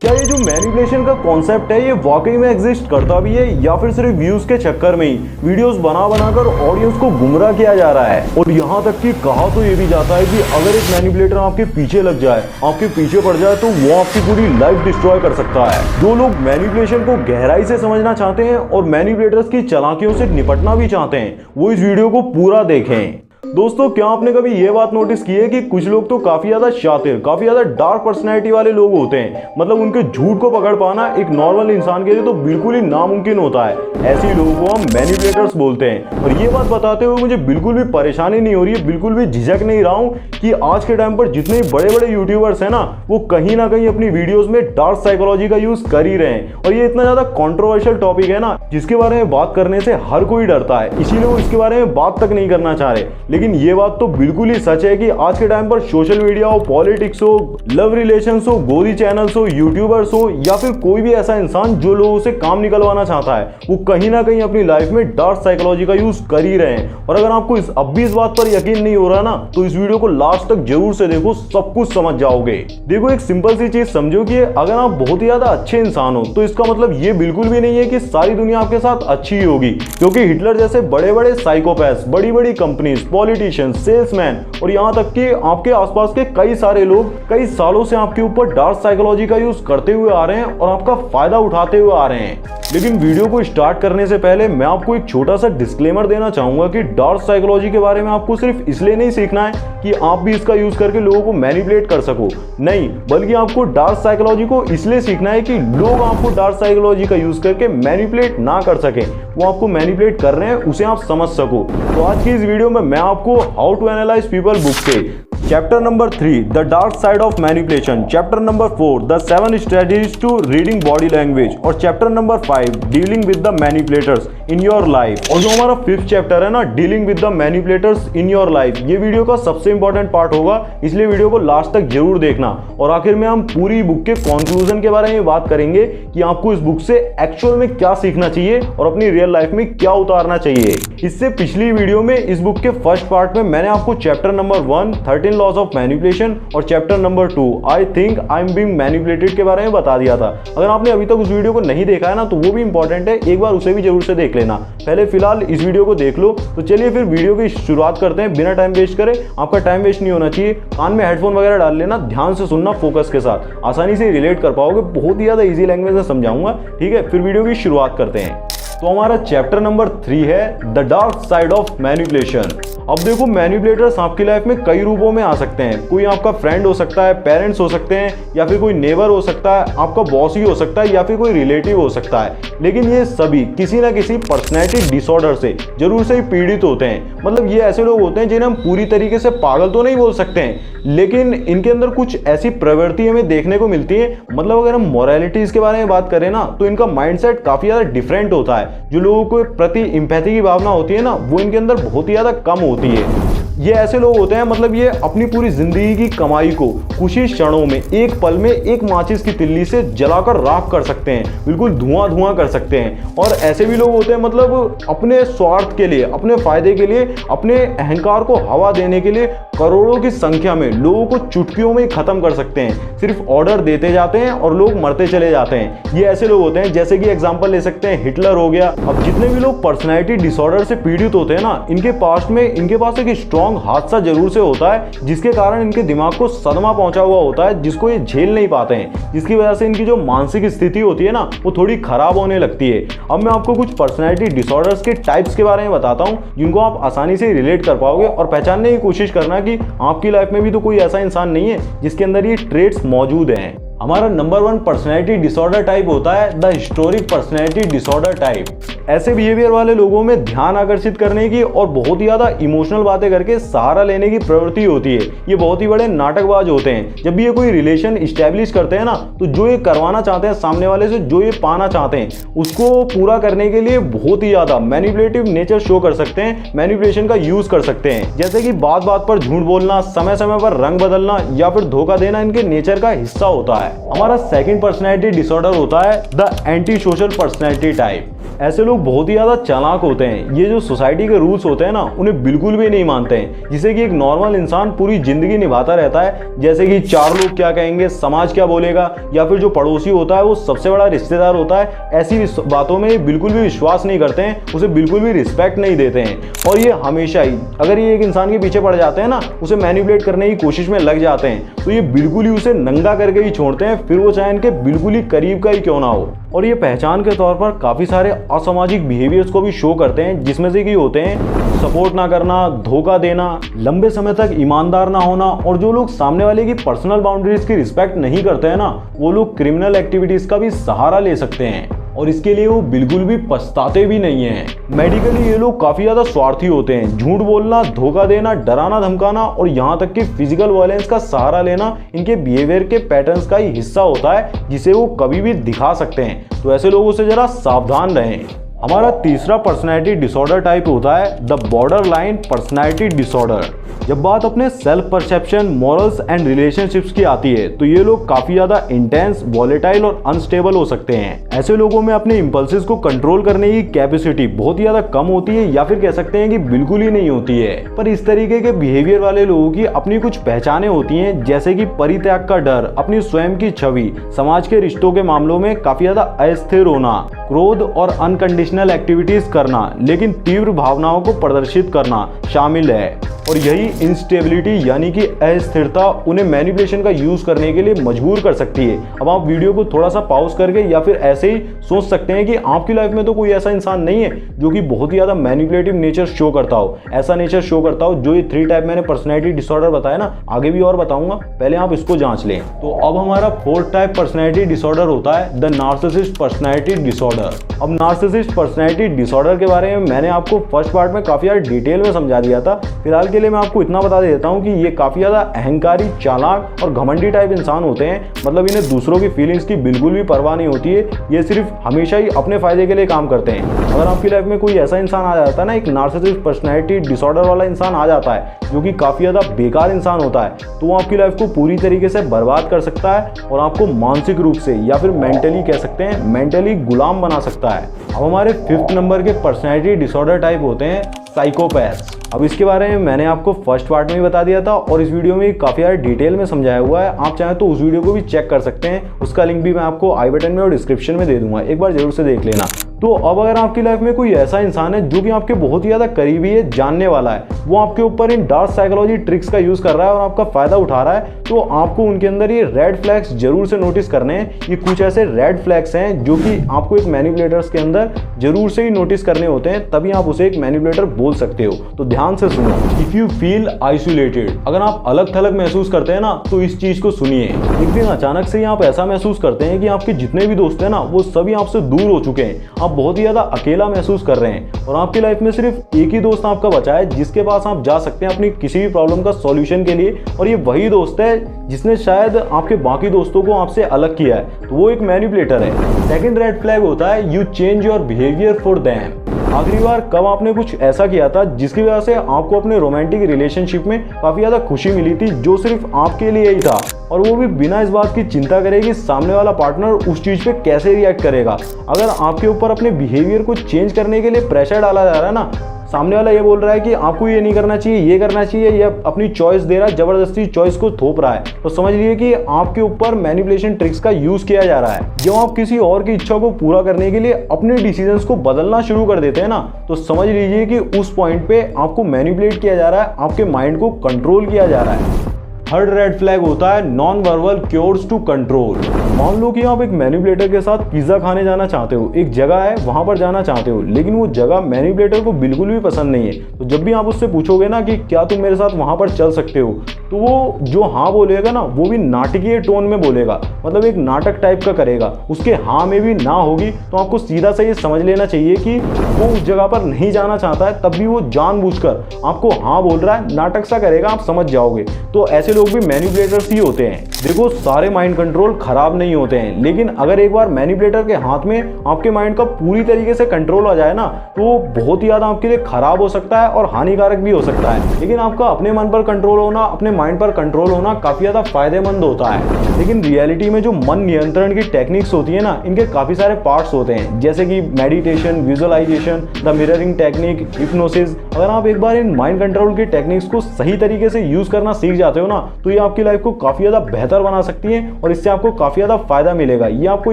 क्या ये जो मैनिपुलेशन का कॉन्सेप्ट है ये वाकई में एग्जिस्ट करता भी है या फिर सिर्फ व्यूज के चक्कर में ही वीडियोस बना बनाकर ऑडियंस को गुमराह किया जा रहा है। और यहाँ तक कि कहा तो ये भी जाता है कि अगर एक मैनिपुलेटर आपके पीछे लग जाए, आपके पीछे पड़ जाए, तो वो आपकी पूरी लाइफ डिस्ट्रॉय कर सकता है। जो लोग मैनिपुलेशन को गहराई से समझना चाहते हैं और मैनिपुलेटर्स की चालाकियों से निपटना भी चाहते हैं, वो इस वीडियो को पूरा देखें। दोस्तों, क्या आपने कभी ये बात नोटिस की है कि कुछ लोग तो काफी ज्यादा शातिर, काफी ज्यादा डार्क पर्सनैलिटी वाले लोग होते हैं। मतलब उनके झूठ को पकड़ पाना एक नॉर्मल इंसान के लिए तो बिल्कुल ही नामुमकिन होता है। ऐसे लोगों को हम मैनिपुलेटर्स बोलते हैं। और ये बात बताते हुए मुझे बिल्कुल भी परेशानी नहीं हो रही है, बिल्कुल भी झिझक नहीं रहा हूँ कि आज के टाइम पर जितने बड़े बड़े यूट्यूबर्स हैं ना, वो कहीं ना कहीं अपनी वीडियोज में डार्क साइकोलॉजी का यूज कर ही रहे हैं। और ये इतना ज्यादा कॉन्ट्रोवर्शियल टॉपिक है ना, जिसके बारे में बात करने से हर कोई डरता है, इसीलिए वो इसके बारे में बात तक नहीं करना चाह रहे। लेकिन ये बात तो बिल्कुल ही सच है कि आज के टाइम पर सोशल मीडिया हो, पॉलिटिक्स हो, लव रिलेशंस हो, गोदी चैनल्स हो, यूट्यूबर्स हो, या फिर कोई भी ऐसा इंसान जो लोगों से काम निकलवाना चाहता है, वो कहीं ना कहीं अपनी लाइफ में डार्क साइकोलॉजी का यूज कर ही रहे हैं। और अगर आपको अब भी इस बात पर यकीन नहीं हो रहा ना, तो इस वीडियो को लास्ट तक जरूर से देखो, सब कुछ समझ जाओगे। देखो, एक सिंपल सी चीज समझो कि अगर आप बहुत ही ज्यादा अच्छे इंसान हो, तो इसका मतलब ये बिल्कुल भी नहीं है कि सारी दुनिया आपके साथ अच्छी ही होगी। क्योंकि हिटलर जैसे बड़े बड़े साइकोपैथ्स, बड़ी बड़ी कंपनीज, पॉलिटिशियंस, सेल्समैन और यहां तक कि आपके आसपास के कई सारे लोग कई सालों से आपके ऊपर डार्क साइकोलॉजी का यूज करते हुए आ रहे हैं और आपका फायदा उठाते हुए आ रहे हैं। लेकिन वीडियो को स्टार्ट करने से पहले मैं आपको एक छोटा सा डिस्क्लेमर देना चाहूंगा कि डार्क साइकोलॉजी के बारे में आपको सिर्फ इसलिए नहीं सीखना है कि आप भी इसका यूज करके लोगों को मैनिपुलेट कर सको, नहीं, बल्कि आपको डार्क साइकोलॉजी को इसलिए सीखना है कि लोग आपको डार्क साइकोलॉजी का यूज करके मैनिपुलेट ना कर सके। वो आपको मैनिपुलेट कर रहे हैं उसे आप समझ सको। तो आज की इस वीडियो में मैं आपको how to analyse people book से chapter number 3 the dark side of manipulation, chapter number 4 the 7 strategies to reading body language और chapter number 5 dealing with the manipulators in your life. और जो हमारा 5th चैप्टर है ना, dealing with the manipulators in your life, ये video का सबसे important part होगा, इसलिए वीडियो को लास्ट तक जरूर देखना। और आखिर में हम पूरी बुक के कंक्लूजन के बारे में बात करेंगे कि आपको इस बुक से एक्चुअल में क्या सीखना चाहिए और अपनी रियल लाइफ में क्या उतारना चाहिए। इससे पिछली वीडियो में इस बुक के फर्स्ट पार्ट में मैंने आपको chapter number 1 13 laws of manipulation और chapter number 2 I think I am being manipulated के बारे में बता दिया था। अगर आपने अभी तक उस वीडियो को नहीं देखा है ना, तो वो भी इंपॉर्टेंट है, एक बार उसे भी जरूर से देख लेना। पहले फिलहाल इस वीडियो को देख लो। तो चलिए फिर वीडियो की शुरुआत करते हैं, बिना टाइम वेस्ट करे। आपका टाइम वेस्ट नहीं होना चाहिए, कान में हेडफोन वगैरह डाल लेना, ध्यान से सुनना, फोकस के साथ, आसानी से रिलेट कर पाओगे। बहुत ही ज्यादा ईजी लैंग्वेज में समझाऊंगा, ठीक है। फिर वीडियो की शुरुआत करते हैं। तो हमारा चैप्टर नंबर 3 है the dark side of manipulation. अब देखो, मैनिपुलेटर्स आपकी लाइफ में कई रूपों में आ सकते हैं। कोई आपका फ्रेंड हो सकता है, पेरेंट्स हो सकते हैं, या फिर कोई नेबर हो सकता है, आपका बॉस ही हो सकता है, या फिर कोई रिलेटिव हो सकता है। लेकिन ये सभी किसी ना किसी पर्सनैलिटी डिसऑर्डर से जरूर से ही पीड़ित होते हैं। मतलब ये ऐसे लोग होते हैं जिन्हें हम पूरी तरीके से पागल तो नहीं बोल सकते हैं, लेकिन इनके अंदर कुछ ऐसी प्रवृत्ति हमें देखने को मिलती है। मतलब अगर हम मोरालिटीज के बारे में बात करें ना, तो इनका माइंडसेट काफी ज्यादा डिफरेंट होता है। जो लोगों को प्रति एम्पैथी की भावना होती है ना, वो इनके अंदर बहुत ही ज्यादा कम होती है। ये ऐसे लोग होते हैं, मतलब ये अपनी पूरी जिंदगी की कमाई को कुछ ही क्षणों में, एक पल में, एक माचिस की तिल्ली से जलाकर राख कर सकते हैं, बिल्कुल धुआं धुआं कर सकते हैं। और ऐसे भी लोग होते हैं, मतलब अपने स्वार्थ के लिए, अपने फायदे के लिए, अपने अहंकार को हवा देने के लिए करोड़ों की संख्या में लोगों को चुटकियों में खत्म कर सकते हैं। सिर्फ ऑर्डर देते जाते हैं और लोग मरते चले जाते हैं। ये ऐसे लोग होते हैं, जैसे कि एग्जांपल ले सकते हैं हिटलर हो गया। अब जितने भी लोग पर्सनैलिटी डिसऑर्डर से पीड़ित होते हैं ना, इनके पास्ट में इनके पास एक स्ट्रॉन्ग हादसा जरूर से होता है, जिसके कारण इनके दिमाग को सदमा पहुंचा हुआ होता है, जिसको ये झेल नहीं पाते हैं, जिसकी वजह से इनकी जो मानसिक स्थिति होती है ना, वो थोड़ी खराब होने लगती है। अब मैं आपको कुछ पर्सनैलिटी डिसऑर्डर्स के टाइप्स के बारे में बताता हूं, जिनको आप आसानी से रिलेट कर पाओगे और पहचानने की कोशिश करना कि आपकी लाइफ में भी तो कोई ऐसा इंसान नहीं है जिसके अंदर ये ट्रेट्स मौजूद हैं। हमारा नंबर 1 पर्सनैलिटी डिसऑर्डर टाइप होता है the historic personality disorder type. ऐसे बिहेवियर वाले लोगों में ध्यान आकर्षित करने की और बहुत ही ज्यादा इमोशनल बातें करके सहारा लेने की प्रवृत्ति होती है। ये बहुत ही बड़े नाटकबाज होते हैं। जब भी ये कोई रिलेशन इस्टेब्लिश करते हैं ना, तो जो ये करवाना चाहते हैं सामने वाले से, जो ये पाना चाहते हैं, उसको पूरा करने के लिए बहुत ही ज्यादा मैनिपुलेटिव नेचर शो कर सकते हैं, मैनिपुलेशन का यूज कर सकते हैं। जैसे कि बात बात पर झूठ बोलना, समय समय पर रंग बदलना या फिर धोखा देना इनके नेचर का हिस्सा होता है। हमारा सेकंड पर्सनैलिटी डिसऑर्डर होता है the anti social personality type. ऐसे लोग लोग बहुत ही ज़्यादा चालाक होते हैं। ये जो सोसाइटी के रूल्स होते हैं ना, उन्हें बिल्कुल भी नहीं मानते हैं, जिससे कि एक नॉर्मल इंसान पूरी जिंदगी निभाता रहता है। जैसे कि चार लोग क्या कहेंगे, समाज क्या बोलेगा, या फिर जो पड़ोसी होता है वो सबसे बड़ा रिश्तेदार होता है, ऐसी बातों में बिल्कुल भी विश्वास नहीं करते हैं, उसे बिल्कुल भी रिस्पेक्ट नहीं देते हैं। और ये हमेशा ही अगर ये एक इंसान के पीछे पड़ जाते हैं ना, उसे मैनिपुलेट करने की कोशिश में लग जाते हैं, तो ये बिल्कुल ही उसे नंगा करके ही छोड़ते हैं, फिर वो चाहे इनके बिल्कुल ही करीब का ही क्यों ना हो। और ये पहचान के तौर पर काफी सारे असामाजिक बिहेवियर्स को भी शो करते हैं, जिसमें से कि होते हैं सपोर्ट ना करना, धोखा देना, लंबे समय तक ईमानदार ना होना, और जो लोग सामने वाले की पर्सनल बाउंड्रीज की रिस्पेक्ट नहीं करते हैं ना, वो लोग क्रिमिनल एक्टिविटीज का भी सहारा ले सकते हैं, और इसके लिए वो बिल्कुल भी पछताते भी नहीं हैं। मेडिकली ये लोग काफी ज्यादा स्वार्थी होते हैं। झूठ बोलना, धोखा देना, डराना धमकाना और यहाँ तक कि फिजिकल वायलेंस का सहारा लेना इनके बिहेवियर के पैटर्न्स का ही हिस्सा होता है, जिसे वो कभी भी दिखा सकते हैं। तो ऐसे लोगों से जरा सावधान रहें। हमारा तीसरा पर्सनैलिटी डिसऑर्डर टाइप होता है द बॉर्डरलाइन पर्सनैलिटी डिसऑर्डर। जब बात अपने self perception, morals and relationships की आती है, तो ये लोग काफी ज्यादा इंटेंस, वॉलेटाइल और अनस्टेबल हो सकते हैं। ऐसे लोगों में अपने इंपल्सेस को कंट्रोल करने की कैपेसिटी बहुत ही ज्यादा कम होती है, या फिर कह सकते हैं कि बिल्कुल ही नहीं होती है। पर इस तरीके के बिहेवियर वाले लोगों की अपनी कुछ पहचानें होती हैं, जैसे कि परित्याग का डर, अपनी स्वयं की छवि, समाज के रिश्तों के मामलों में काफी ज्यादा अस्थिर होना, क्रोध और अनकंडीशनल एक्टिविटीज करना, लेकिन तीव्र भावनाओं को प्रदर्शित करना शामिल है। और यही इंस्टेबिलिटी यानी कि अस्थिरता उन्हें मैनिपुलेशन का यूज करने के लिए मजबूर कर सकती है। अब आप वीडियो को थोड़ा सा पॉज करके या फिर ऐसे ही सोच सकते हैं कि आपकी लाइफ में तो कोई ऐसा इंसान नहीं है जो कि बहुत ही ज्यादा मैनिपुलेटिव नेचर शो करता हो, ऐसा नेचर शो करता हो जो ये 3 टाइप मैंने पर्सनैलिटी डिसऑर्डर बताया ना, आगे भी और बताऊंगा, पहले आप इसको जांच लें। तो अब हमारा 4th टाइप पर्सनैलिटी डिसऑर्डर होता है द नार्सिसिस्ट पर्सनैलिटी डिसऑर्डर। अब नार्सिसिस्ट पर्सनैलिटी डिसऑर्डर के बारे में मैंने आपको फर्स्ट पार्ट में काफी ज्यादा डिटेल में समझा दिया था। फिलहाल के लिए मैं आपको इतना बता देता हूँ कि ये काफी ज्यादा अहंकारी, चालाक और घमंडी टाइप इंसान होते हैं। मतलब इन्हें दूसरों की फीलिंग्स की बिल्कुल भी परवाह नहीं होती है, ये सिर्फ हमेशा ही अपने फायदे के लिए काम करते हैं। अगर आपकी लाइफ में कोई ऐसा इंसान आ जाता है ना, एक नार्सिसिस्ट पर्सनैलिटी डिसऑर्डर वाला इंसान आ जाता है जो कि काफी ज्यादा बेकार इंसान होता है, तो वो आपकी लाइफ को पूरी तरीके से बर्बाद कर सकता है और आपको मानसिक रूप से या फिर मेंटली कह सकते हैं, मेंटली गुलाम बना सकता है। अब हमारे 5th नंबर के पर्सनैलिटी डिसऑर्डर टाइप होते हैं साइकोपैथ्स। अब इसके बारे में मैंने आपको फर्स्ट पार्ट में ही बता दिया था और इस वीडियो में काफी ज्यादा डिटेल में समझाया हुआ है। आप चाहें तो उस वीडियो को भी चेक कर सकते हैं, उसका लिंक भी मैं आपको आई बटन में और डिस्क्रिप्शन में दे दूंगा, एक बार जरूर से देख लेना। तो अब अगर आपकी लाइफ में कोई ऐसा इंसान है जो कि आपके बहुत ही ज्यादा करीबी है, जानने वाला है, वो आपके ऊपर इन डार्क साइकोलॉजी ट्रिक्स का यूज कर रहा है और आपका फायदा उठा रहा है, तो आपको उनके अंदर ये रेड फ्लैग्स जरूर से नोटिस करने हैं। ये कुछ ऐसे रेड फ्लैग्स हैं जो कि आपको एक मैनिपुलेटर्स के अंदर जरूर से ही नोटिस करने होते हैं, तभी आप उसे एक मैनिपुलेटर बोल सकते हो। तो ध्यान से सुनो। इफ यू फील आइसोलेटेड, अगर आप अलग थलग महसूस करते हैं ना, तो इस चीज को सुनिए। एक दिन अचानक से आप ऐसा महसूस करते हैं कि आपके जितने भी दोस्त हैं ना, वो सभी आपसे दूर हो चुके हैं, आप बहुत ही ज्यादा अकेला महसूस कर रहे हैं और आपकी लाइफ में सिर्फ एक ही दोस्त आपका बचा है जिसके पास आप जा सकते हैं अपनी किसी भी प्रॉब्लम का सॉल्यूशन के लिए, और ये वही दोस्त है जिसने शायद आपके बाकी दोस्तों को आपसे अलग किया है, तो वो एक मैनिपुलेटर है। सेकंड रेड फ्लैग होता है you change your behaviour for them. आखिरी बार कब आपने कुछ ऐसा किया था जिसकी वजह से आपको अपने रोमांटिक रिलेशनशिप में काफी ज्यादा खुशी मिली थी, जो सिर्फ आपके लिए ही था, और वो भी बिना इस बात की चिंता करे कि सामने वाला पार्टनर उस चीज पे कैसे रिएक्ट करेगा। अगर आपके ऊपर अपने बिहेवियर को चेंज करने के लिए प्रेशर डाला जा रहा है ना, सामने वाला ये बोल रहा है कि आपको ये नहीं करना चाहिए, ये करना चाहिए, या अपनी चॉइस दे रहा है, जबरदस्ती चॉइस को थोप रहा है, तो समझ लीजिए कि आपके ऊपर मैनिपुलेशन ट्रिक्स का यूज किया जा रहा है। जब आप किसी और की इच्छा को पूरा करने के लिए अपने डिसीजंस को बदलना शुरू कर देते हैं ना, तो समझ लीजिए कि उस पॉइंट पे आपको मैनिपुलेट किया जा रहा है, आपके माइंड को कंट्रोल किया जा रहा है। थर्ड रेड फ्लैग होता है non verbal cues to control. मान लो कि आप एक मैनिपुलेटर के साथ पिज्जा खाने जाना चाहते हो, एक जगह है वहां पर जाना चाहते हो, लेकिन वो जगह मैनिपुलेटर को बिल्कुल भी पसंद नहीं है। तो जब भी आप उससे पूछोगे ना कि क्या तुम मेरे साथ वहां पर चल सकते हो, तो वो जो हाँ बोलेगा ना, वो भी नाटकीय टोन में बोलेगा, मतलब एक नाटक टाइप का करेगा। उसके हाँ में भी ना होगी, तो आपको सीधा सा ये समझ लेना चाहिए कि वो उस जगह पर नहीं जाना चाहता है, तब भी वो जानबूझकर आपको हाँ बोल रहा है, नाटक सा करेगा, आप समझ जाओगे। तो ऐसे लोग भी मैनिपुलेटर्स ही होते हैं। देखो, सारे माइंड कंट्रोल खराब नहीं होते हैं, लेकिन अगर एक बार मैनिपुलेटर के हाथ में आपके माइंड का पूरी तरीके से कंट्रोल आ जाए ना, तो बहुत ही ज्यादा आपके लिए खराब हो सकता है और हानिकारक भी हो सकता है। लेकिन आपका अपने मन पर कंट्रोल होना, अपने माइंड पर कंट्रोल होना काफी ज्यादा फायदेमंद होता है। लेकिन रियलिटी में जो मन नियंत्रण की टेक्निक्स होती है ना, इनके काफी सारे पार्ट्स होते हैं, जैसे कि meditation, visualization, the mirroring technique, hypnosis. अगर आप एक बार इन माइंड कंट्रोल की टेक्निक्स को सही तरीके से यूज करना सीख जाते हो ना, तो ये आपकी लाइफ को काफी ज्यादा बेहतर बना सकती है और इससे आपको काफी ज्यादा फायदा मिलेगा। ये आपको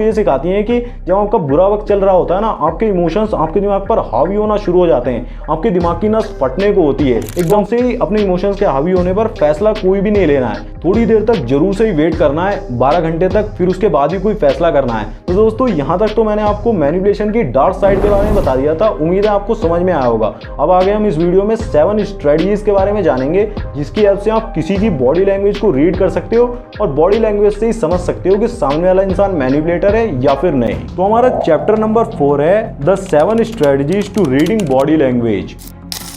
ये सिखाती है कि जब आपका बुरा वक्त चल रहा होता है ना, आपके इमोशंस आपके दिमाग पर हावी होना शुरू हो जाते हैं, आपके दिमाग की नस फटने को होती है। एकदम से ही अपने इमोशंस के हावी होने पर फैसला कोई भी नहीं लेना है, थोड़ी देर तक जरूर से ही वेट करना है, 12 घंटे तक, फिर उसके बाद ही कोई फैसला करना है। तो दोस्तों, यहाँ तक तो मैंने आपको मैनिपुलेशन की डार्क साइड के बारे में बता दिया था। उम्मीद है आपको समझ में आया होगा। अब आगे हम इस वीडियो में 7 स्ट्रेटजीज के बारे में जानेंगे, जिसकी हेल्प से आप किसी की बॉडी लैंग्वेज को रीड कर सकते हो और बॉडी लैंग्वेज से ही समझ सकते हो कि सामने वाला इंसान मैनिपुलेटर है या फिर नहीं। तो हमारा चैप्टर नंबर 4 है the 7 strategies to reading body language.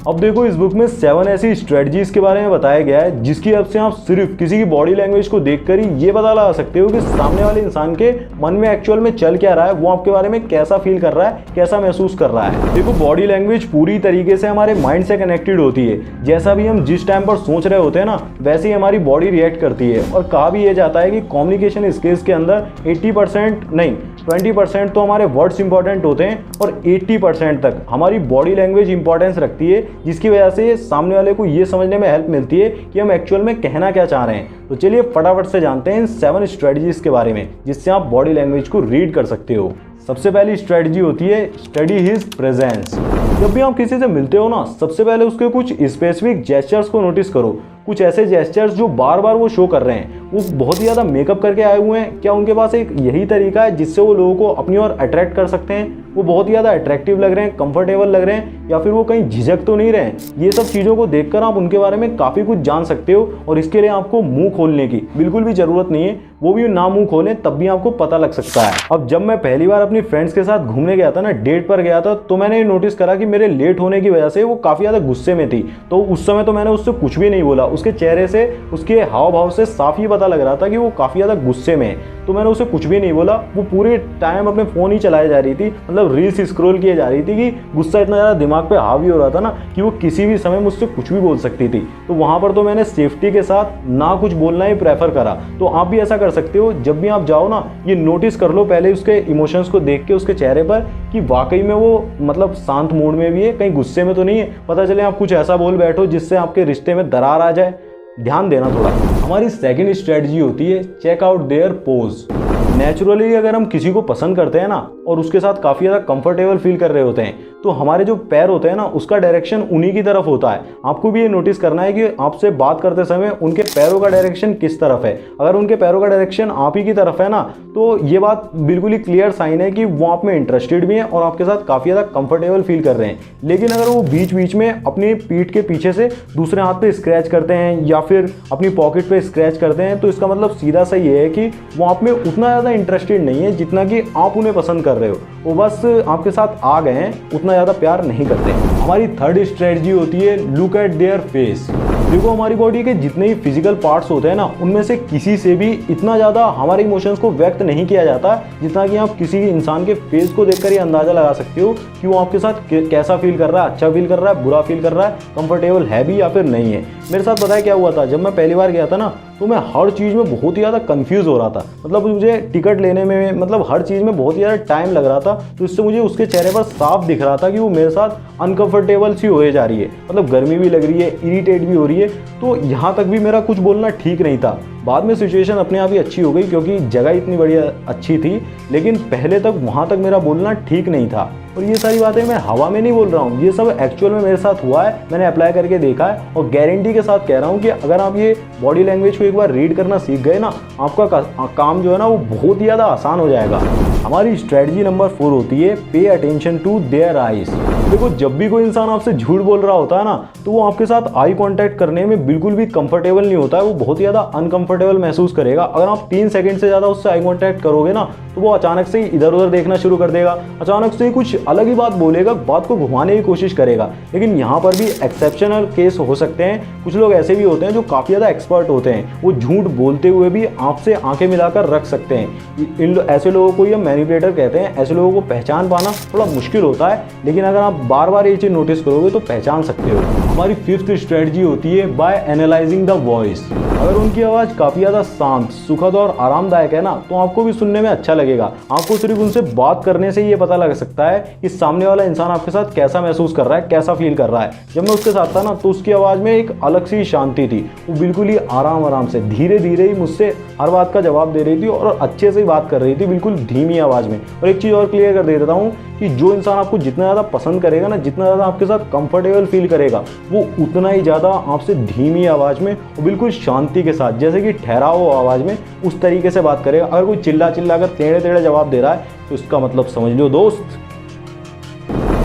अब देखो, इस बुक में 7 ऐसी स्ट्रेटजीज के बारे में बताया गया है, जिसकी हेल्प से आप सिर्फ किसी की बॉडी लैंग्वेज को देखकर ही ये पता लगा सकते हो कि सामने वाले इंसान के मन में एक्चुअल में चल क्या रहा है, वो आपके बारे में कैसा फील कर रहा है, कैसा महसूस कर रहा है। देखो, बॉडी लैंग्वेज पूरी तरीके से हमारे माइंड से कनेक्टेड होती है। जैसा भी हम जिस टाइम पर सोच रहे होते हैं ना, वैसे ही हमारी बॉडी रिएक्ट करती है। और कहा भी यह जाता है कि कम्युनिकेशन स्किल्स के अंदर 80% नहीं, 20% तो हमारे वर्ड्स इंपॉर्टेंट होते हैं और 80% तक हमारी बॉडी लैंग्वेज इंपॉर्टेंस रखती है, जिसकी वजह से सामने वाले को ये समझने में हेल्प मिलती है कि हम एक्चुअल में कहना क्या चाह रहे हैं। तो चलिए फटाफट से जानते हैं इन 7 स्ट्रेटजीज के बारे में, जिससे आप बॉडी लैंग्वेज को रीड कर सकते हो। सबसे पहली स्ट्रेटजी होती है स्टडी हिज प्रेजेंस। जब भी आप किसी से मिलते हो ना, सबसे पहले उसके कुछ स्पेसिफिक जेस्चर्स को नोटिस करो। कुछ ऐसे जेस्चर्स जो बार बार वो शो कर रहे हैं, वो बहुत ही ज़्यादा मेकअप करके आए हुए हैं, क्या उनके पास एक यही तरीका है जिससे वो लोगों को अपनी ओर अट्रैक्ट कर सकते हैं, वो बहुत ही ज़्यादा अट्रैक्टिव लग रहे हैं, कंफर्टेबल लग रहे हैं, या फिर वो कहीं झिझक तो नहीं रहे हैं। ये सब चीज़ों को देखकर आप उनके बारे में काफ़ी कुछ जान सकते हो और इसके लिए आपको मुंह खोलने की बिल्कुल भी ज़रूरत नहीं है। वो भी ना मुंह खोलें तब भी आपको पता लग सकता है। अब जब मैं पहली बार अपनी फ्रेंड्स के साथ घूमने गया था ना, डेट पर गया था, तो मैंने ये नोटिस करा कि मेरे लेट होने की वजह से वो काफ़ी ज़्यादा गुस्से में थी। तो उस समय तो मैंने उससे कुछ भी नहीं बोला, उसके चेहरे से, उसके हाव भाव से साफ ही पता लग रहा था कि वो काफ़ी ज़्यादा गुस्से में है। तो मैंने उसे कुछ भी नहीं बोला। वो पूरे टाइम अपने फ़ोन ही चलाए जा रही थी, मतलब रील्स स्क्रॉल किए जा रही थी कि गुस्सा इतना ज़्यादा दिमाग पे हावी हो रहा था ना कि वो किसी भी समय मुझसे कुछ भी बोल सकती थी। तो वहाँ पर तो मैंने सेफ्टी के साथ ना कुछ बोलना ही प्रेफर करा। तो आप भी ऐसा कर सकते हो, जब भी आप जाओ ना, ये नोटिस कर लो पहले उसके इमोशंस को देख के उसके चेहरे पर कि वाकई में वो मतलब शांत मूड में भी है, कहीं गुस्से में तो नहीं है। पता चले आप कुछ ऐसा बोल बैठो जिससे आपके रिश्ते में दरार आ जाए। ध्यान देना थोड़ा। हमारी सेकंड स्ट्रेटजी होती है check out their pose. Naturally अगर हम किसी को पसंद करते हैं ना और उसके साथ काफ़ी ज़्यादा कंफर्टेबल फील कर रहे होते हैं, तो हमारे जो पैर होते हैं ना, उसका डायरेक्शन उन्हीं की तरफ होता है। आपको भी ये नोटिस करना है कि आपसे बात करते समय उनके पैरों का डायरेक्शन किस तरफ है। अगर उनके पैरों का डायरेक्शन आप ही की तरफ है ना, तो ये बात बिल्कुल ही क्लियर साइन है कि वो आप में इंटरेस्टेड भी हैं और आपके साथ काफ़ी ज़्यादा कंफर्टेबल फील कर रहे हैं। लेकिन अगर वो बीच बीच में अपनी पीठ के पीछे से दूसरे हाथ पे स्क्रैच करते हैं या फिर अपनी पॉकेट पे स्क्रैच करते हैं, तो इसका मतलब सीधा सा ये है कि वो आप में उतना ज़्यादा इंटरेस्टेड नहीं है जितना कि आप उन्हें पसंद कर रहे हो। वो बस आपके साथ आ गए हैं, उतना ज़्यादा प्यार नहीं करते। हमारी थर्ड स्ट्रेटजी होती है लुक एट देयर फेस। देखो, हमारी बॉडी के जितने ही फिजिकल पार्ट्स होते हैं ना, उनमें से किसी से भी इतना ज़्यादा हमारे इमोशंस को व्यक्त नहीं किया जाता जितना कि आप किसी इंसान के फेस को देखकर ही अंदाज़ा लगा सकते हो कि वो आपके साथ कैसा फील कर रहा है, अच्छा फील कर रहा है, बुरा फील कर रहा है, कंफर्टेबल है भी या फिर नहीं है। मेरे साथ पता है क्या हुआ था, जब मैं पहली बार गया था ना, तो मैं हर चीज़ में बहुत ही ज़्यादा कंफ्यूज हो रहा था। मतलब मुझे टिकट लेने में, मतलब हर चीज़ में बहुत ही ज़्यादा टाइम लग रहा था। तो इससे मुझे उसके चेहरे पर साफ दिख रहा था कि वो मेरे साथ अनकंफर्टेबल सी होए जा रही है, मतलब गर्मी भी लग रही है, इरिटेट भी हो रही है। तो यहाँ तक भी मेरा कुछ बोलना ठीक नहीं था। बाद में सिचुएशन अपने आप ही अच्छी हो गई क्योंकि जगह इतनी बढ़िया अच्छी थी, लेकिन पहले तक वहाँ तक मेरा बोलना ठीक नहीं था। और ये सारी बातें मैं हवा में नहीं बोल रहा हूँ, ये सब एक्चुअल में मेरे साथ हुआ है, मैंने अप्लाई करके देखा है और गारंटी के साथ कह रहा हूँ कि अगर आप ये बॉडी लैंग्वेज को एक बार रीड करना सीख गए ना, आपका काम जो है ना वो बहुत ही ज़्यादा आसान हो जाएगा। हमारी स्ट्रेटजी नंबर 4 होती है pay attention to their eyes. देखो, जब भी कोई इंसान आपसे झूठ बोल रहा होता है ना, तो वो आपके साथ आई कांटेक्ट करने में बिल्कुल भी कंफर्टेबल नहीं होता है, वो बहुत ही ज़्यादा अनकंफर्टेबल कंफर्टेबल महसूस करेगा। अगर आप 3 सेकंड से ज़्यादा उससे आई कॉन्टैक्ट करोगे ना तो वो अचानक से ही इधर उधर देखना शुरू कर देगा, अचानक से ही कुछ अलग ही बात बोलेगा, बात को घुमाने की कोशिश करेगा। लेकिन यहाँ पर भी एक्सेप्शनल केस हो सकते हैं। कुछ लोग ऐसे भी होते हैं जो काफ़ी ज़्यादा एक्सपर्ट होते हैं, वो झूठ बोलते हुए भी आपसे आंखें मिलाकर रख सकते हैं। ऐसे लोगों को ये मैनिपुलेटर कहते हैं। ऐसे लोगों को पहचान पाना थोड़ा मुश्किल होता है, लेकिन अगर आप बार बार ये चीज़ नोटिस करोगे तो पहचान सकते हो। हमारी 5th स्ट्रेटजी होती है बाय एनालाइजिंग द वॉइस। अगर उनकी आवाज़ काफ़ी ज़्यादा शांत, सुखद और आरामदायक है ना तो आपको भी सुनने में अच्छा लगेगा। आपको सिर्फ उनसे बात करने से ये पता लग सकता है कि सामने वाला इंसान आपके साथ कैसा महसूस कर रहा है, कैसा फील कर रहा है। जब मैं उसके साथ था ना तो उसकी आवाज़ में एक अलग सी शांति थी। वो बिल्कुल ही आराम से धीरे धीरे ही मुझसे हर बात का जवाब दे रही थी और अच्छे से ही बात कर रही थी, बिल्कुल धीमी आवाज़ में। और एक चीज़ और क्लियर कर देता हूँ कि जो इंसान आपको जितना ज़्यादा पसंद करेगा ना, जितना ज़्यादा आपके साथ कंफर्टेबल फील करेगा, वो उतना ही ज़्यादा आपसे धीमी आवाज़ में और बिल्कुल शांति के साथ, जैसे कि ठहराव आवाज़ में, उस तरीके से बात करेगा। अगर कोई चिल्ला कर टेढ़े टेढ़े जवाब दे रहा है तो इसका मतलब समझ लो दोस्त।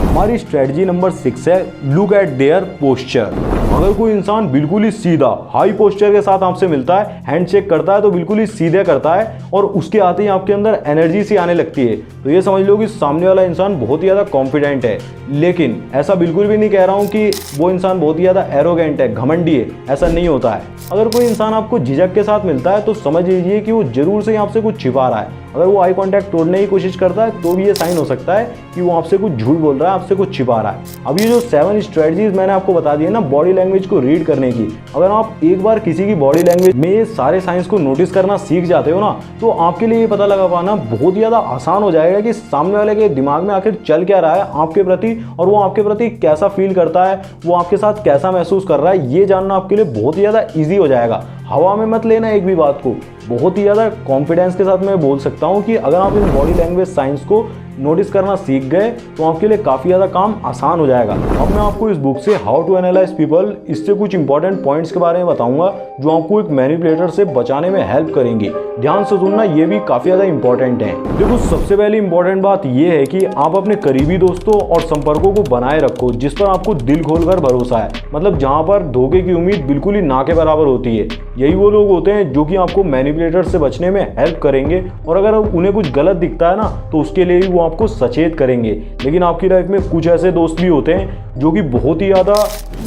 हमारी स्ट्रेटजी नंबर 6 है लुक एट देयर पोस्चर। अगर कोई इंसान बिल्कुल ही सीधा हाई पोस्चर के साथ आपसे मिलता है, हैंडशेक करता है तो बिल्कुल ही सीधे करता है और उसके आते ही आपके अंदर एनर्जी सी आने लगती है, तो ये समझ लो कि सामने वाला इंसान बहुत ही ज़्यादा कॉन्फिडेंट है। लेकिन ऐसा बिल्कुल भी नहीं कह रहा हूँ कि वो इंसान बहुत ही ज़्यादा एरोगेंट है, घमंडी है, ऐसा नहीं होता है। अगर कोई इंसान आपको झिझक के साथ मिलता है तो समझ लीजिए कि वो जरूर से आपसे कुछ छिपा रहा है। अगर वो आई कांटेक्ट तोड़ने की कोशिश करता है तो भी ये साइन हो सकता है कि वो आपसे कुछ झूठ बोल रहा है, आपसे कुछ छिपा रहा है। अब ये जो 7 स्ट्रेटजीज मैंने आपको बता दी है ना बॉडी लैंग्वेज को रीड करने की, अगर आप एक बार किसी की बॉडी लैंग्वेज में ये सारे साइंस को नोटिस करना सीख जाते हो ना तो आपके लिए ये पता लगा पाना बहुत ही ज़्यादा आसान हो जाएगा कि सामने वाले के दिमाग में आखिर चल क्या रहा है आपके प्रति, और वो आपके प्रति कैसा फील करता है, वो आपके साथ कैसा महसूस कर रहा है। ये जानना आपके लिए बहुत ही ज़्यादा ईजी हो जाएगा। हवा में मत लेना एक भी बात को। बहुत ही ज़्यादा कॉन्फिडेंस के साथ मैं बोल सकता हूँ कि अगर आप इन बॉडी लैंग्वेज साइंस को नोटिस करना सीख गए तो आपके लिए काफ़ी ज़्यादा काम आसान हो जाएगा। अब मैं आपको इस बुक से हाउ टू एनालाइज पीपल, इससे कुछ इंपॉर्टेंट पॉइंट्स के बारे में बताऊंगा जो आपको एक मैनिपुलेटर से बचाने में हेल्प करेंगी। ध्यान से सुनना, ये भी काफ़ी ज़्यादा इंपॉर्टेंट है। देखो, सबसे पहली इंपॉर्टेंट बात ये है कि आप अपने करीबी दोस्तों और संपर्कों को बनाए रखो जिस पर आपको दिल खोलकर भरोसा है, मतलब जहाँ पर धोखे की उम्मीद बिल्कुल ही ना के बराबर होती है। यही वो लोग होते हैं जो कि आपको मैनिपुलेटर से बचने में हेल्प करेंगे, और अगर उन्हें कुछ गलत दिखता है ना तो उसके लिए भी वो आपको सचेत करेंगे। लेकिन आपकी लाइफ में कुछ ऐसे दोस्त भी होते हैं जो कि बहुत ही ज़्यादा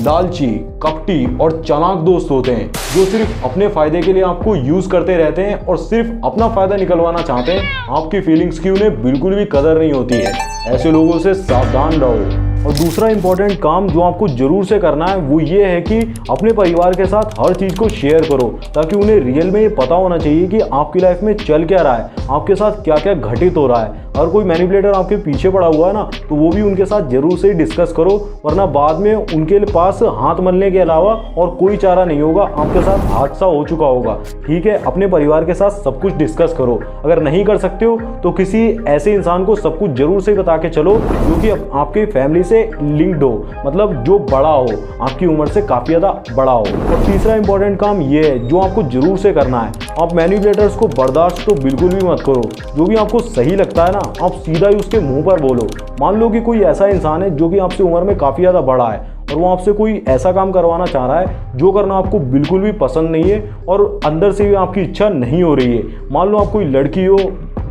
लालची, कपटी और चालाक दोस्त होते हैं जो सिर्फ अपने फायदे के लिए आपको यूज करते रहते हैं और सिर्फ अपना फायदा निकलवाना चाहते हैं। आपकी फीलिंग्स की उन्हें बिल्कुल भी कदर नहीं होती है। ऐसे लोगों से सावधान रहो। और दूसरा इंपॉर्टेंट काम जो आपको जरूर से करना है वो ये है कि अपने परिवार के साथ हर चीज़ को शेयर करो, ताकि उन्हें रियल में ये पता होना चाहिए कि आपकी लाइफ में चल क्या रहा है, आपके साथ क्या क्या घटित हो रहा है। अगर कोई मैनिपुलेटर आपके पीछे पड़ा हुआ है ना तो वो भी उनके साथ जरूर से डिस्कस करो, वरना बाद में उनके पास हाथ मलने के अलावा और कोई चारा नहीं होगा। आपके साथ हादसा हो चुका होगा। ठीक है, अपने परिवार के साथ सब कुछ डिस्कस करो। अगर नहीं कर सकते हो तो किसी ऐसे इंसान को सब कुछ जरूर से बता के चलो जो कि आपके फैमिली से लिंक्ड हो, मतलब जो बड़ा हो, आपकी उम्र से काफ़ी ज़्यादा बड़ा हो। और तीसरा इंपॉर्टेंट काम ये है जो आपको जरूर से करना है, आप मैनिपुलेटर्स को बर्दाश्त तो बिल्कुल भी मत करो। जो भी आपको सही लगता है ना आप सीधा ही उसके मुंह पर बोलो। मान लो कि कोई ऐसा इंसान है जो कि आपसे उम्र में काफ़ी ज़्यादा बड़ा है और वो आपसे कोई ऐसा काम करवाना चाह रहा है जो करना आपको बिल्कुल भी पसंद नहीं है और अंदर से भी आपकी इच्छा नहीं हो रही है। मान लो आप कोई लड़की हो,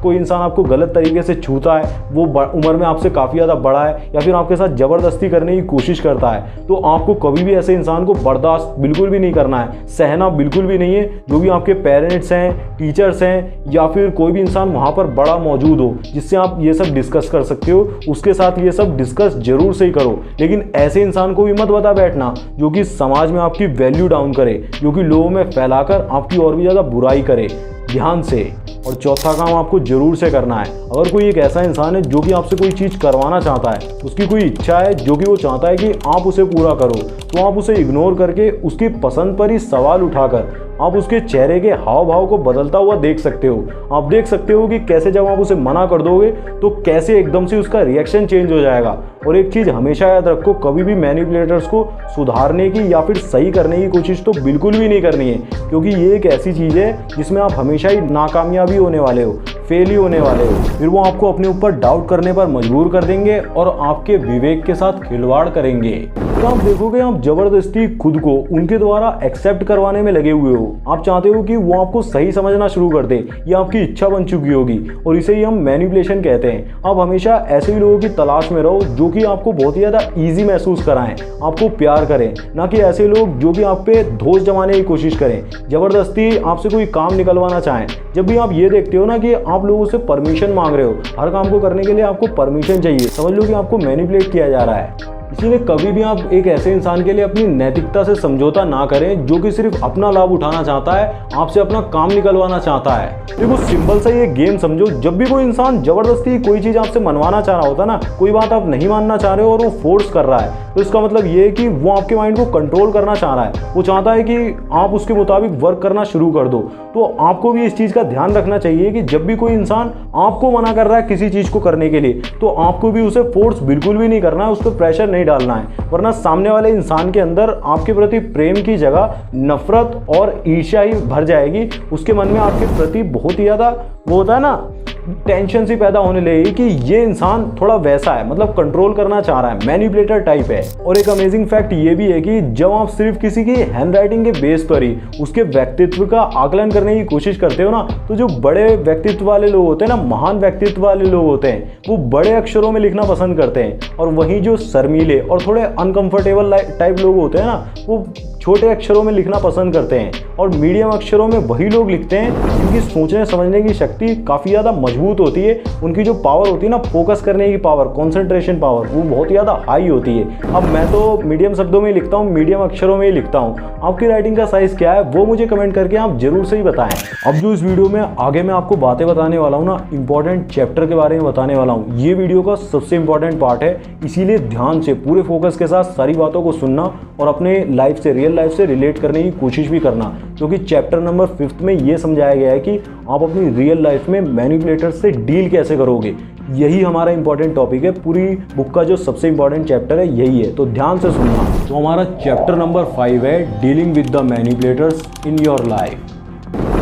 कोई इंसान आपको गलत तरीके से छूता है, वो उम्र में आपसे काफ़ी ज़्यादा बड़ा है या फिर आपके साथ ज़बरदस्ती करने की कोशिश करता है, तो आपको कभी भी ऐसे इंसान को बर्दाश्त बिल्कुल भी नहीं करना है, सहना बिल्कुल भी नहीं है। जो भी आपके पेरेंट्स हैं, टीचर्स हैं या फिर कोई भी इंसान वहाँ पर बड़ा मौजूद हो जिससे आप ये सब डिस्कस कर सकते हो, उसके साथ ये सब डिस्कस जरूर से ही करो। लेकिन ऐसे इंसान को भी मत बता बैठना जो कि समाज में आपकी वैल्यू डाउन करे, जो कि लोगों में फैलाकर आपकी और भी ज़्यादा बुराई करे। ध्यान से। और चौथा काम आपको जरूर से करना है, अगर कोई एक ऐसा इंसान है जो कि आपसे कोई चीज़ करवाना चाहता है, उसकी कोई इच्छा है जो कि वो चाहता है कि आप उसे पूरा करो, तो आप उसे इग्नोर करके उसकी पसंद पर ही सवाल उठाकर आप उसके चेहरे के हाव भाव को बदलता हुआ देख सकते हो। आप देख सकते हो कि कैसे जब आप उसे मना कर दोगे तो कैसे एकदम से उसका रिएक्शन चेंज हो जाएगा। और एक चीज़ हमेशा याद रखो, कभी भी मैनिपुलेटर्स को सुधारने की या फिर सही करने की कोशिश तो बिल्कुल भी नहीं करनी है, क्योंकि ये एक ऐसी चीज़ है जिसमें आप हमेशा ही नाकामयाबी होने वाले हो, फेल ही होने वाले हो। फिर वो आपको अपने ऊपर डाउट करने पर मजबूर कर देंगे और आपके विवेक के साथ खिलवाड़ करेंगे। तो आप देखोगे आप जबरदस्ती खुद को उनके द्वारा एक्सेप्ट करवाने में लगे हुए हो, आप चाहते हो कि वो आपको सही समझना शुरू कर दे, ये आपकी इच्छा बन चुकी होगी और इसे ही हम मैनिपुलेशन कहते हैं। आप हमेशा ऐसे ही लोगों की तलाश में रहो जो कि आपको बहुत ही ज़्यादा ईजी महसूस कराएं, आपको प्यार करें, ना कि ऐसे लोग जो कि आप पे धोस जमाने की कोशिश करें, ज़बरदस्ती आपसे कोई काम निकलवाना चाहें। जब भी आप ये देखते हो ना कि आप लोगों से परमिशन मांग रहे हो, हर काम को करने के लिए आपको परमिशन चाहिए, समझ लो कि आपको मैनिपुलेट किया जा रहा है। इसीलिए कभी भी आप एक ऐसे इंसान के लिए अपनी नैतिकता से समझौता ना करें जो कि सिर्फ अपना लाभ उठाना चाहता है, आपसे अपना काम निकलवाना चाहता है। देखो सिंपल सा ये गेम समझो, जब भी कोई इंसान जबरदस्ती कोई चीज़ आपसे मनवाना चाह रहा होता ना, कोई बात आप नहीं मानना चाह रहे हो और वो फोर्स कर रहा है, तो इसका मतलब ये है कि वो आपके माइंड को कंट्रोल करना चाह रहा है। वो चाहता है कि आप उसके मुताबिक वर्क करना शुरू कर दो। तो आपको भी इस चीज़ का ध्यान रखना चाहिए कि जब भी कोई इंसान आपको मना कर रहा है किसी चीज़ को करने के लिए, तो आपको भी उसे फोर्स बिल्कुल भी नहीं करना है, उस पर प्रेशर नहीं डालना है, वरना सामने वाले इंसान के अंदर आपके प्रति प्रेम की जगह नफरत और ईर्ष्या ही भर जाएगी। उसके मन में आपके प्रति बहुत ही ज़्यादा वो होता है ना, टेंशन सी पैदा होने लगेगी कि ये इंसान थोड़ा वैसा है, मतलब कंट्रोल करना चाह रहा है, मैनिपुलेटर टाइप है। और एक अमेजिंग फैक्ट ये भी है कि जब आप सिर्फ किसी की हैंडराइटिंग के बेस पर ही उसके व्यक्तित्व का आकलन करने की कोशिश करते हो ना, तो जो बड़े व्यक्तित्व वाले लोग होते हैं ना, महान व्यक्तित्व वाले लोग होते हैं, वो बड़े अक्षरों में लिखना पसंद करते हैं। और वहीं जो शर्मीले और थोड़े अनकंफर्टेबल टाइप लोग होते हैं ना, वो छोटे अक्षरों में लिखना पसंद करते हैं। और मीडियम अक्षरों में वही लोग लिखते हैं जिनकी सोचने समझने की शक्ति काफ़ी ज़्यादा मजबूत होती है। उनकी जो पावर होती है ना, फोकस करने की पावर, कंसंट्रेशन पावर, वो बहुत ही ज़्यादा हाई होती है। अब मैं तो मीडियम शब्दों में ही लिखता हूँ, मीडियम अक्षरों में ही लिखता हूँ। आपकी राइटिंग का साइज़ क्या है वो मुझे कमेंट करके आप जरूर से ही बताएं। अब जो इस वीडियो में आगे मैं आपको बातें बताने वाला हूँ ना, इंपॉर्टेंट चैप्टर के बारे में बताने वाला हूँ, ये वीडियो का सबसे इंपॉर्टेंट पार्ट है। इसीलिए ध्यान से पूरे फोकस के साथ सारी बातों को सुनना और अपने लाइफ से, रियल लाइफ से रिलेट करने की कोशिश भी करना, क्योंकि चैप्टर नंबर 5 में ये समझाया गया है कि आप अपनी रियल लाइफ में मैनिपुलेटर से डील कैसे करोगे। यही हमारा इंपॉर्टेंट टॉपिक है। पूरी बुक का जो सबसे इंपॉर्टेंट चैप्टर है यही है, तो ध्यान से सुनना। तो हमारा चैप्टर नंबर 5 है dealing with the manipulators in your life.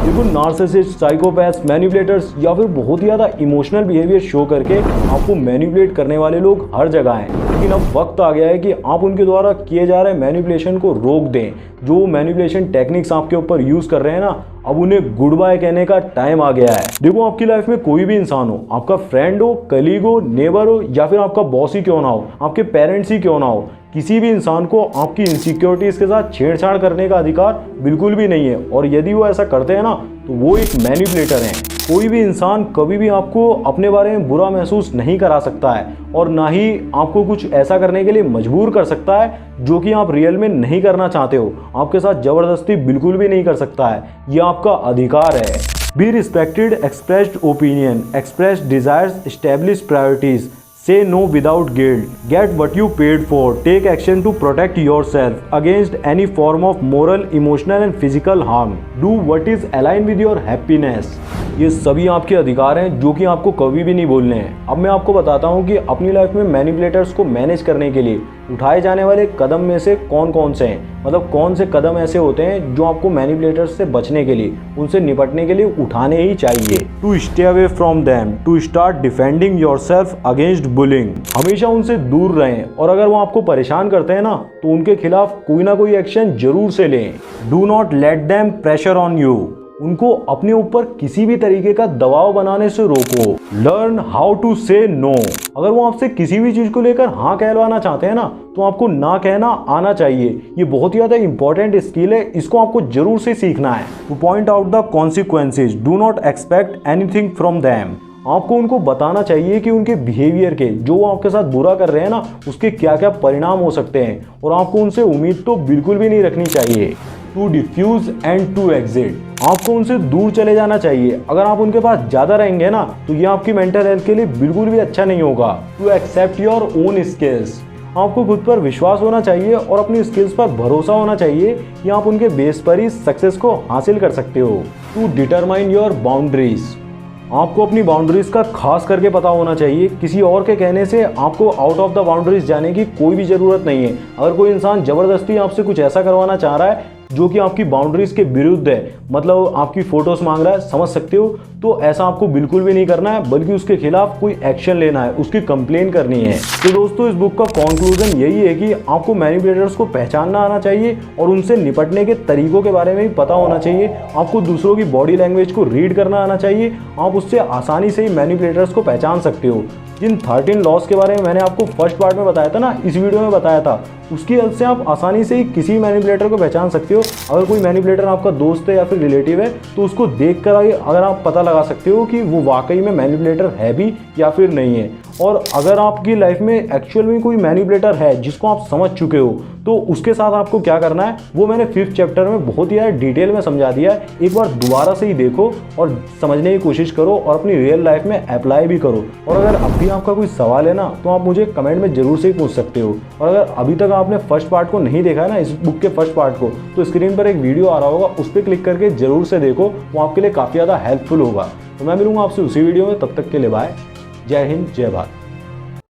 देखो नार्सिसिस्ट, साइकोपैथ्स, मैनिपुलेटर्स या फिर बहुत ही ज़्यादा इमोशनल बिहेवियर शो करके आपको मैनिपुलेट करने वाले लोग हर जगह हैं। लेकिन अब वक्त आ गया है कि आप उनके द्वारा किए जा रहे मैनिपुलेशन को रोक दें। जो मैनिपुलेशन टेक्निक्स आपके ऊपर यूज़ कर रहे हैं ना, अब उन्हें गुड बाय कहने का टाइम आ गया है। देखो आपकी लाइफ में कोई भी इंसान हो, आपका फ्रेंड हो, कलीग हो, नेबर हो या फिर आपका बॉस ही क्यों ना हो, आपके पेरेंट्स ही क्यों ना हो, किसी भी इंसान को आपकी इनसिक्योरिटीज़ के साथ छेड़छाड़ करने का अधिकार बिल्कुल भी नहीं है। और यदि वो ऐसा करते हैं ना, तो वो एक मैनिपुलेटर हैं। कोई भी इंसान कभी भी आपको अपने बारे में बुरा महसूस नहीं करा सकता है और ना ही आपको कुछ ऐसा करने के लिए मजबूर कर सकता है जो कि आप रियल में नहीं करना चाहते हो। आपके साथ ज़बरदस्ती बिल्कुल भी नहीं कर सकता है, ये आपका अधिकार है। Be respected, expressed opinion, expressed desires, establish priorities, say no without guilt, get what you paid for, take action to protect yourself against any form of moral, emotional and physical harm, do what is aligned with your happiness। ये सभी आपके अधिकार हैं जो कि आपको कभी भी नहीं बोलने हैं। अब मैं आपको बताता हूँ कि अपनी लाइफ में मैनिपुलेटर्स को मैनेज करने के लिए उठाए जाने वाले कदम में से कौन कौन से हैं, मतलब कौन से कदम ऐसे होते हैं जो आपको मैनिपुलेटर्स से बचने के लिए, उनसे निपटने के लिए उठाने ही चाहिए। To stay away from them, to start defending yourself against bullying. हमेशा उनसे दूर रहें और अगर वो आपको परेशान करते हैं ना, तो उनके खिलाफ कोई ना कोई एक्शन जरूर से लें। Do not let them pressure on you, उनको अपने ऊपर किसी भी तरीके का दबाव बनाने से रोको। लर्न हाउ टू से नो, अगर वो आपसे किसी भी चीज को लेकर हाँ कहलवाना चाहते हैं ना, तो आपको ना कहना आना चाहिए। ये बहुत ही ज्यादा इंपॉर्टेंट स्किल है, इसको आपको जरूर से सीखना है। Two point out the consequences, do not expect anything from them, आपको उनको बताना चाहिए कि उनके बिहेवियर के, जो वो आपके साथ बुरा कर रहे हैं ना, उसके क्या क्या परिणाम हो सकते हैं और आपको उनसे उम्मीद तो बिल्कुल भी नहीं रखनी चाहिए। To defuse and to exit, आपको उनसे दूर चले जाना चाहिए। अगर आप उनके पास ज़्यादा रहेंगे ना, तो ये आपकी मेंटल हेल्थ के लिए बिल्कुल भी अच्छा नहीं होगा। To accept your own skills, आपको खुद पर विश्वास होना चाहिए और अपनी स्किल्स पर भरोसा होना चाहिए कि आप उनके बेस पर ही सक्सेस को हासिल कर सकते हो। टू डिटरमाइन योर बाउंड्रीज, आपको अपनी बाउंड्रीज का खास करके पता होना चाहिए। किसी और के कहने से आपको आउट ऑफ द बाउंड्रीज जाने की कोई भी ज़रूरत नहीं है। अगर कोई इंसान ज़बरदस्ती आपसे कुछ ऐसा करवाना चाह रहा है जो कि आपकी बाउंड्रीज के विरुद्ध है, मतलब आपकी फ़ोटोज़ मांग रहा है, समझ सकते हो, तो ऐसा आपको बिल्कुल भी नहीं करना है, बल्कि उसके खिलाफ कोई एक्शन लेना है, उसकी कंप्लेन करनी है। तो दोस्तों इस बुक का कंक्लूजन यही है कि आपको मैनिपुलेटर्स को पहचानना आना चाहिए और उनसे निपटने के तरीकों के बारे में भी पता होना चाहिए। आपको दूसरों की बॉडी लैंग्वेज को रीड करना आना चाहिए। आप उससे आसानी से ही मैनिपुलेटर्स को पहचान सकते हो। जिन 13 लॉस के बारे में मैंने आपको फर्स्ट पार्ट में बताया था ना, इस वीडियो में बताया था, उसकी हेल्प से आप आसानी से ही किसी मैनिपुलेटर को पहचान सकते हो। अगर कोई मैनिपुलेटर आपका दोस्त है या फिर रिलेटिव है तो उसको देख कर अगर आप पता लगा सकते हो कि वो वाकई में मैनिपुलेटर है भी या फिर नहीं है। और अगर आपकी लाइफ में एक्चुअल में कोई मैनिपुलेटर है जिसको आप समझ चुके हो, तो उसके साथ आपको क्या करना है वो मैंने 5th चैप्टर में बहुत ही डिटेल में समझा दिया है। एक बार दोबारा से ही देखो और समझने की कोशिश करो और अपनी रियल लाइफ में अप्लाई भी करो। और अगर अब भी आपका कोई सवाल है ना, तो आप मुझे कमेंट में जरूर से ही पूछ सकते हो। और अगर अभी तक आपने फर्स्ट पार्ट को नहीं देखा है ना, इस बुक के फर्स्ट पार्ट को, तो स्क्रीन पर एक वीडियो आ रहा होगा, उस पर क्लिक करके जरूर से देखो, वो आपके लिए काफ़ी ज़्यादा हेल्पफुल होगा। तो मैं मिलूंगा आपसे उसी वीडियो में, तब तक के लिए बाय। जय हिंद, जय भारत।